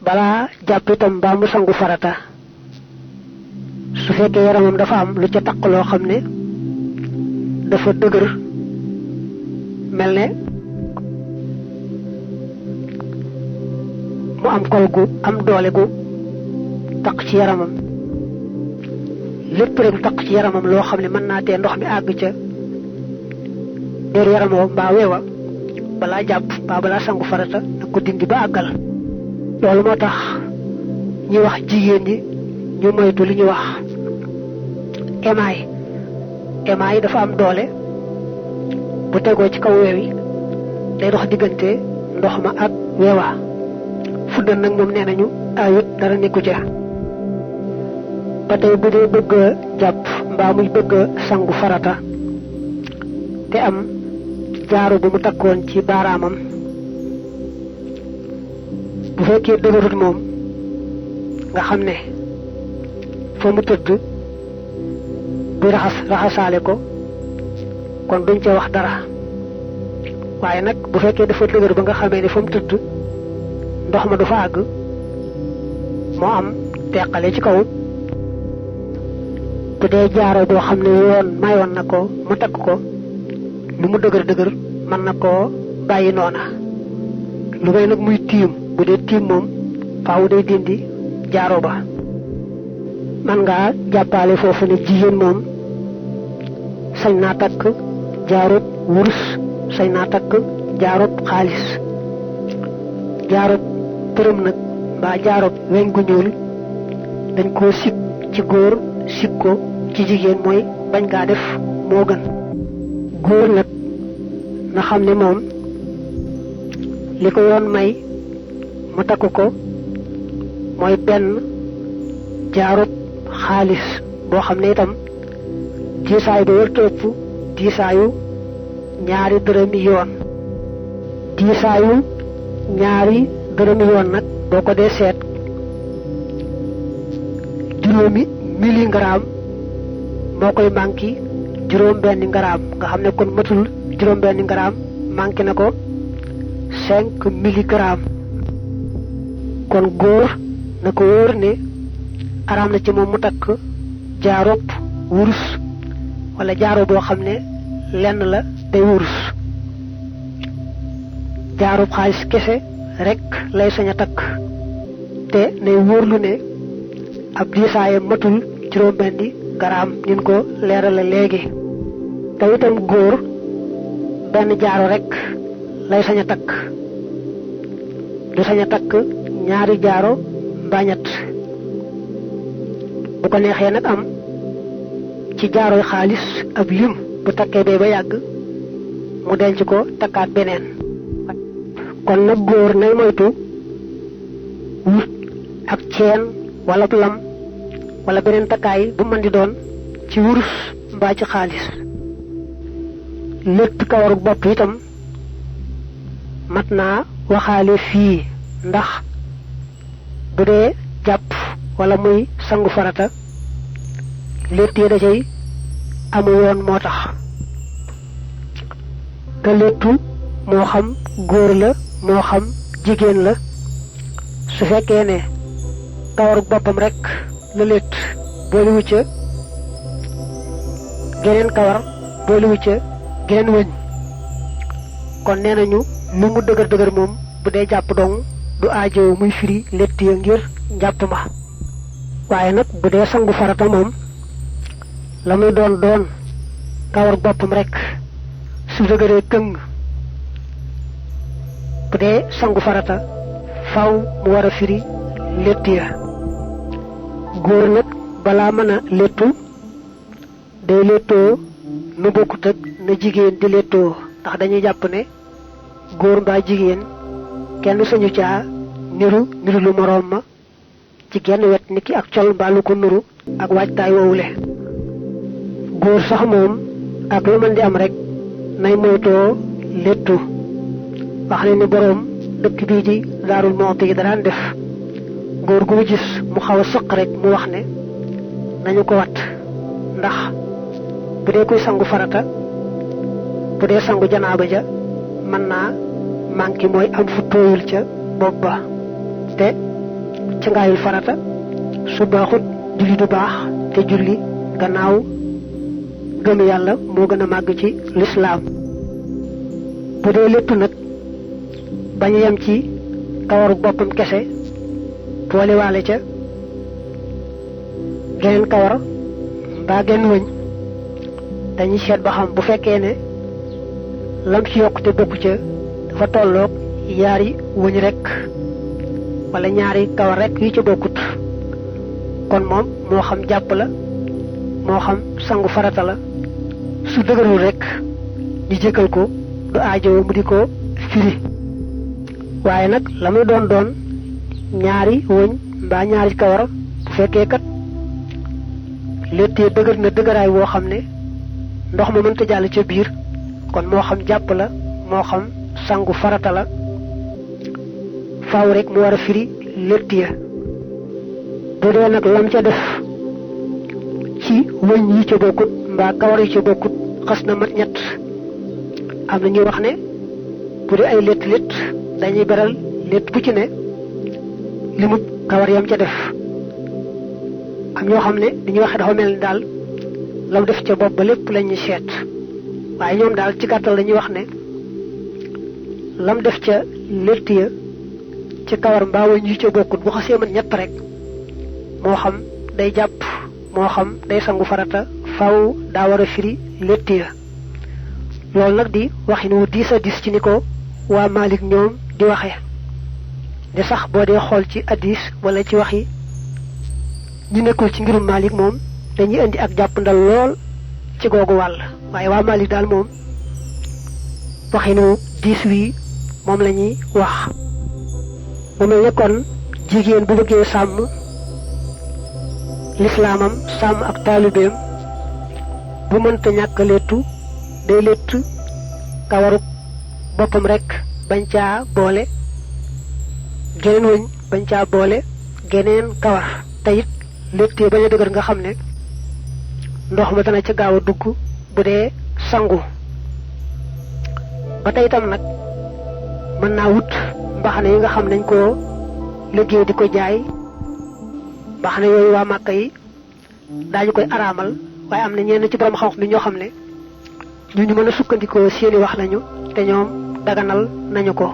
bala jàpp itam ba mu sangu farata su fekkee yaramam dafa am lu ca takk loo xam ne dafa dëgër mel ne mu am kol gu am doole gu takk ci yaramam lépp rek takk ci yaramam loo xam ne mën naa tee ndox mi àgg ca der yaramoo mbaa weewa balaa jàpp mbaa balaa sangu farata na ko dindi ba àggal loolu moo tax ñi wax jigéen ñi ñu moytu li ñuy wax émail dafa am doole bu tegoo ci kaw weew yi day dox diggante ndox ma ak weewa fuddan nag moom nee nañu ayut dara nekku ca ba tey bu dee bëgg a jàpp mbaa muy bëgg a sangu farata te am jaaru bu mu takkoon ci baaraamam bu fekkee dëgërut moom nga xam ne fa mu tëdd bu raxasaale ko kon duñ ca wax dara waaye nag bu fekkee dafa dëgër ba nga xamee ne fa mu tëdd ndox ma du fa àgg moo am teqale ci kaw bu dee jaaro boo xam ne yoon mayoon na ko mu takk ko lu mu dëgër mën na koo bàyyi noona lu may nag muy tiim bu dee tiim moom faaw day dindi jaaro ba man ngaa jàppale foofu ne jigéen moom sañ naa takk jaarub wurus sañ naa takk jaarub xaalis jaarub përëm nag mbaa jaarub weñ gu ñuul dañ koo sib ci góor sib ko ci jigéen mooy bañ ngaa def moo gën góor nag na xam ne moom li ko yoon may mu takk ko mooy benn jaarub xaalis boo xam ne itam diisaay ba wër ëpp diisaayu ñaari dërëmi yoon diisaayu ñaari dërëmi yoon nag boo ko dee seet juróomi miligramme moo koy manqué juróom benn gramme nga xam ne kon matul juróom benn gramme manqué na ko 5 miligramme kon góor na ko wóor ne araam na ci moom mu takk jaaroob wurus wala jaaro boo xam ne lenn la day wurus jaaroob xaalis kese rek lay sañ a takk te nay wóorlu ne ab diisaayam matul juróom benni garaam nin ko leerale léegi te itam góor benn jaaro rek lay sañ a takk du sañ a takk ñaari jaaro mbaa ñett bu ko neexee nag am ci jaaroy xaalis ab lim bu takkee bee ba yàgg mu denc ko takkaat beneen kon nag góor nay moytu wut ak ceen wala lam wala beneen takkaay bu mën di doon ci wurus mbaa ci xaalis lépp kawaru bopp itam mat naa waxaale fii ndax bu dee jàpp wala muy sangu farata létt yi da cay amu yoon moo tax ka léttu moo xam góor la moo xam jigéen la su fekkee ne kawaru boppam rek la létt booliwu ca geneen kawar booliwu ca geneen wëñ kon nee nañu lu mu dëgër dëgër moom bu dee jàpp dong du aajow muy firi létt ya ngir njàpp ma waaye nag bu dee sangu farata moom la muy doon kawar boppam rek su dëgëree këng bu dee sangu farata faw mu war a firi létt ya góor nag balaa mën a léttu day léttoo nu bokkut ak na jigéen di léttoo ndax dañuy jàpp ne góor mbaa jigéen kenn sañu caa niru lu moroom ma ci genn wet niki ak col mbaa lu ko nuru ak waajtaay woowule góor sax moom ak lu mën di am rek nay moytoo léttu wax ne ni boroom dëkk bii di Daarul Muxti yi daan def góor gu mu gis mu xaw a sëq rek mu wax ne nañu ko wat ndax bu dee kuy sangu farata bu dee sangu janaaba ja mën naa manqué mooy am fu tooyul ca bopp ba te ci ngaayul farata su baaxut julli du baax te julli gannaaw gëm yàlla moo gën a màgg ci lislaam bu dee léttu nag bañ a yem ci kawaru boppam kese boole waale ca geneen kawar mbaa genn wëñ dañuy seet ba xam bu fekkee ne lam ci yokk te bokku ca dafa tolloog yaari wëñ rekk wala ñaari kawar rekk yu ca bokkut kon moom moo xam jàpp la moo xam sangu farata la su dëgërul rekk ñu jéggal ko du aajowoo mu di ko firi waaye nag la muy doon ñaari wëñ mbaa ñaari kawar bu fekkee kat léttee dëgër na dëgëraay woo xam ne ndox ma mënta jàll ca biir kon moo xam jàpp la moo xam sangu farata la faaw rek mu war a firi létt ya bu dee nag lam ca def ci wëñ yi ca bokkut mbaa kawar yi ca bokkut xas na mat ñett am na ñuy wax ne bu dee ay létt dañuy beral létt bu ci ne limub kawar yam ca def am ñoo xam ne dañuy waxe dafa mel ni daal lam def ca bopp ba lépp lañuy seet waaye ñoom daal ci gàttal dañuy wax ne lam def ca létt ya ci kawar mbaa wëñ yu ca bokkut bu xasee mat ñett rek moo xam day jàpp moo xam day sangu farata faw daa war a firi létt ya loolu nag di waxin wu diis a diis ci ni ko waa Malik ñoom di waxe de sax boo dee xool ci addis wala ci waxi ñi nekkul ci ngirum Malik moom dañuy indi ak jàpp ndal lool ci googu wàll waaye waa Malik daal moom waxinu diis wi moom la ñuy wax mu mel ne kon jigéen bu bëggee sàmm lislaamam sàmm ak taalibeem bu mënta ñàkk léttu day létt kawaru boppam rekk bañ caa boole geneen wëñ bañ caa boole geneen kawar te it léttee bañ a dëgër nga xam ne ndox ma dana ca gaaw a dugg bu dee sangu ba tey itam nag mën naa wut mbaxane yi nga xam nañ koo liggéey di ko jaay mbaxane yooyu waa Màkka yi daañu koy araamal waaye am na ñenn ci borom xam-xam ñoo xam ne ñu mën a sukkandikoo seeni wax lañu te ñoom daganal nañu ko